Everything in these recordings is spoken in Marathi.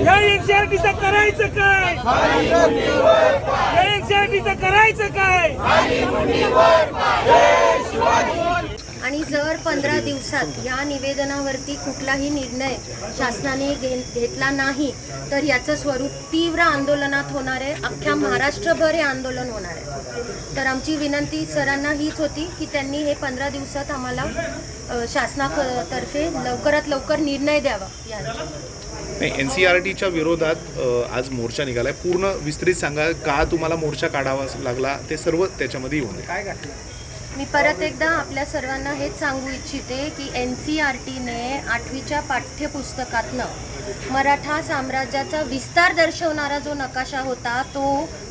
या एनसीआरटीचं करायचं काय? या एनसीआरटीचं करायचं काय? आणि जर 15 दिवसात या निवेदनावरती कुठलाही निर्णय शासनाने घेतला नाही तर याचं स्वरूप तीव्र आंदोलनात होणार आहे. अख्ख्या महाराष्ट्रभर हे आंदोलन होणार आहे. तर आमची विनंती सरांना हीच होती की त्यांनी हे 15 दिवसात आम्हाला शासनातर्फे लवकरात लवकर निर्णय द्यावा. नाही, NCERTच्या विरोधात आज मोर्चा निघालाय. पूर्ण विस्तृत सांगा, का तुम्हाला मोर्चा काढावा लागला, ते सर्व त्याच्यामध्ये येऊन काय घातलं. मी परत एकदा आपल्या सर्वांना हेच सांगू इच्छिते की NCERTने 8वीच्या पाठ्यपुस्तकातनं मराठा साम्राज्याचा विस्तार दर्शवणारा जो नकाशा होता तो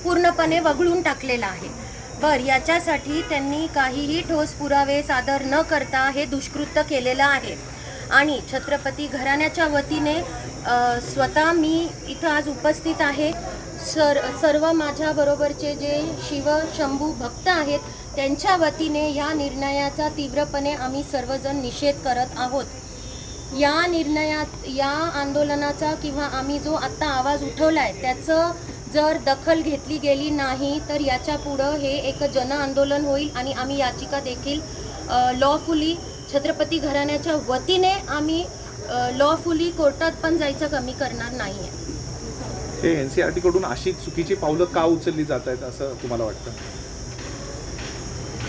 पूर्णपणे वगळून टाकलेला आहे. याच्यासाठी त्यांनी काहीही ठोस पुरावे सादर न करता हे दुष्कृत्य केलेलं आहे. आणि छत्रपती घराण्याच्या वतीने स्वतः मी इथं आज उपस्थित आहे. सर्व माझ्याबरोबरचे जे शिव शंभू भक्त आहेत त्यांच्या वतीने या निर्णयाचा तीव्रपणे आम्ही सर्वजण निषेध करत आहोत. या आंदोलनाचा किंवा आम्ही जो आत्ता आवाज उठवला आहे त्याचं जर दखल घेतली गेली नाही तर याच्या पुढं हे एक जन आंदोलन होईल आणि आम्ही याचिका देखील लॉफुली छत्रपती घराण्याच्या वतीने आम्ही लॉफुली कोर्टात पण जायचं कमी करणार नाही आहे. हे NCERT कडून अशी चुकीची पावलं का उचलली जात आहेत असं तुम्हाला वाटतं?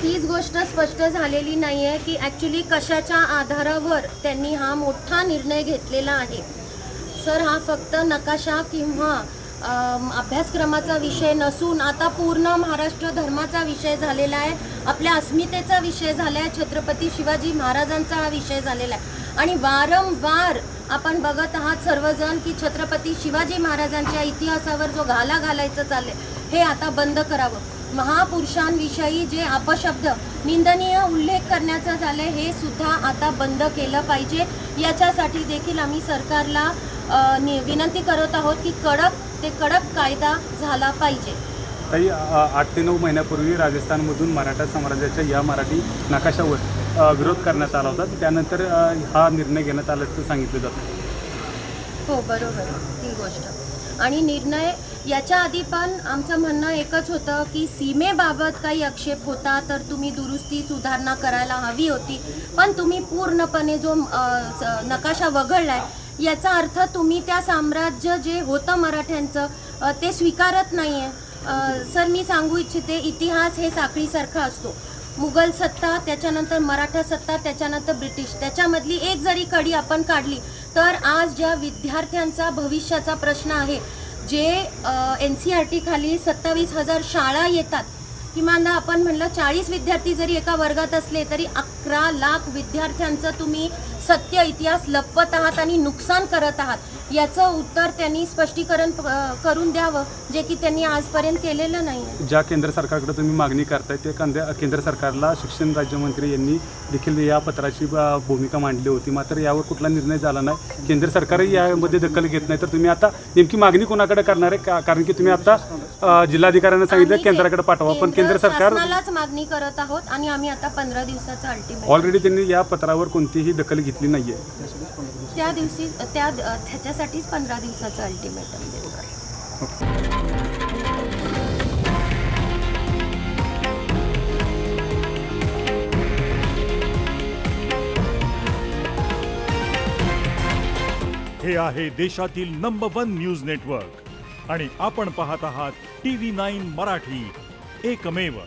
तीच गोष्ट स्पष्ट झालेली नाही आहे की ॲक्च्युली कशाच्या आधारावर त्यांनी हा मोठा निर्णय घेतलेला आहे. सर, हा फक्त नकाशा किंवा अभ्यासक्रमाचा विषय नसून आता पूर्ण महाराष्ट्र धर्माचा विषय झालेला आहे. आपल्या अस्मितेचा विषय झाला आहे. छत्रपती शिवाजी महाराजांचा हा विषय झालेला आहे. आणि वारंवार आपण बघत आहात सर्वजण की छत्रपती शिवाजी महाराजांच्या इतिहासावर जो घाला घालायचं चाललंय हे आता बंद करावं. महापुरुषांविषयी जे अपशब्द निंदनीय उल्लेख करण्याचा झालंय हे सुद्धा आता बंद केलं पाहिजे. याच्यासाठी देखील आम्ही सरकारला विनंती करत आहोत की कडक कायदा झाला पाहिजे. ताई, 8 ते 9 महिन्यापूर्वी राजस्थानमधून मराठा साम्राज्याच्या या मराठी नकाशावर विरोध करण्यात आला होता. त्यानंतर हा निर्णय घेण्यात आल्याचं सांगितलं जातं. हो, बरोबर ती गोष्ट. आणि निर्णय याच्या आधी पण आमचं म्हणणं एकच होतं की सीमेबाबत काही आक्षेप होता तर तुम्ही दुरुस्ती सुधारणा करायला हवी होती. पण तुम्ही पूर्णपणे जो नकाशा वगळलाय याचा अर्थ तुम्ही त्या साम्राज्य जे होतं मराठ्यांचं ते स्वीकारत नाही आहे. सर, मी सांगू इच्छिते, इतिहास हे साखळीसारखा असतो. मुघल सत्ता, त्याच्यानंतर मराठा सत्ता, त्याच्यानंतर ब्रिटिश, त्याच्यामधली एक जरी कडी आपण काढली तर आज ज्या विद्यार्थ्यांचा भविष्याचा प्रश्न आहे, जे NCERT खाली 27,000 शाळा येतात, किमान आपण म्हणलं 40 विद्यार्थी जरी एका वर्गात असले तरी 11 लाख विद्यार्थ्यांचं तुम्ही सत्य इतिहास लपवत आहात आणि नुकसान करत आहात. याचं उत्तर त्यांनी स्पष्टीकरण करून द्यावं, जे की त्यांनी आजपर्यंत केलेलं नाही आहे. ज्या केंद्र सरकारकडे तुम्ही मागणी करताय ते केंद्र सरकारला शिक्षण राज्यमंत्री यांनी देखील या पत्राची भूमिका मांडली होती. मात्र यावर कुठला निर्णय झाला नाही. केंद्र सरकारही यामध्ये दखल घेत नाही. तर तुम्ही आता नेमकी मागणी कोणाकडे करणार आहे? कारण की तुम्ही आता जिल्हाधिकाऱ्यांना सांगितलं केंद्राकडे पाठवा, पण केंद्र सरकारलाच मागणी करत आहोत आणि आम्ही आता 15 दिवसाचा अल्टिमेट ऑलरेडी त्यांनी या पत्रावर कोणतीही दखल घेतली नाहीये. त्या दिवशी त्याच्यासाठीच 15 दिवसाचं अल्टिमेटम देणार. हे आहे देशातील नंबर 1 न्यूज नेटवर्क आणि आपण पाहत आहात TV9 मराठी, एकमेव.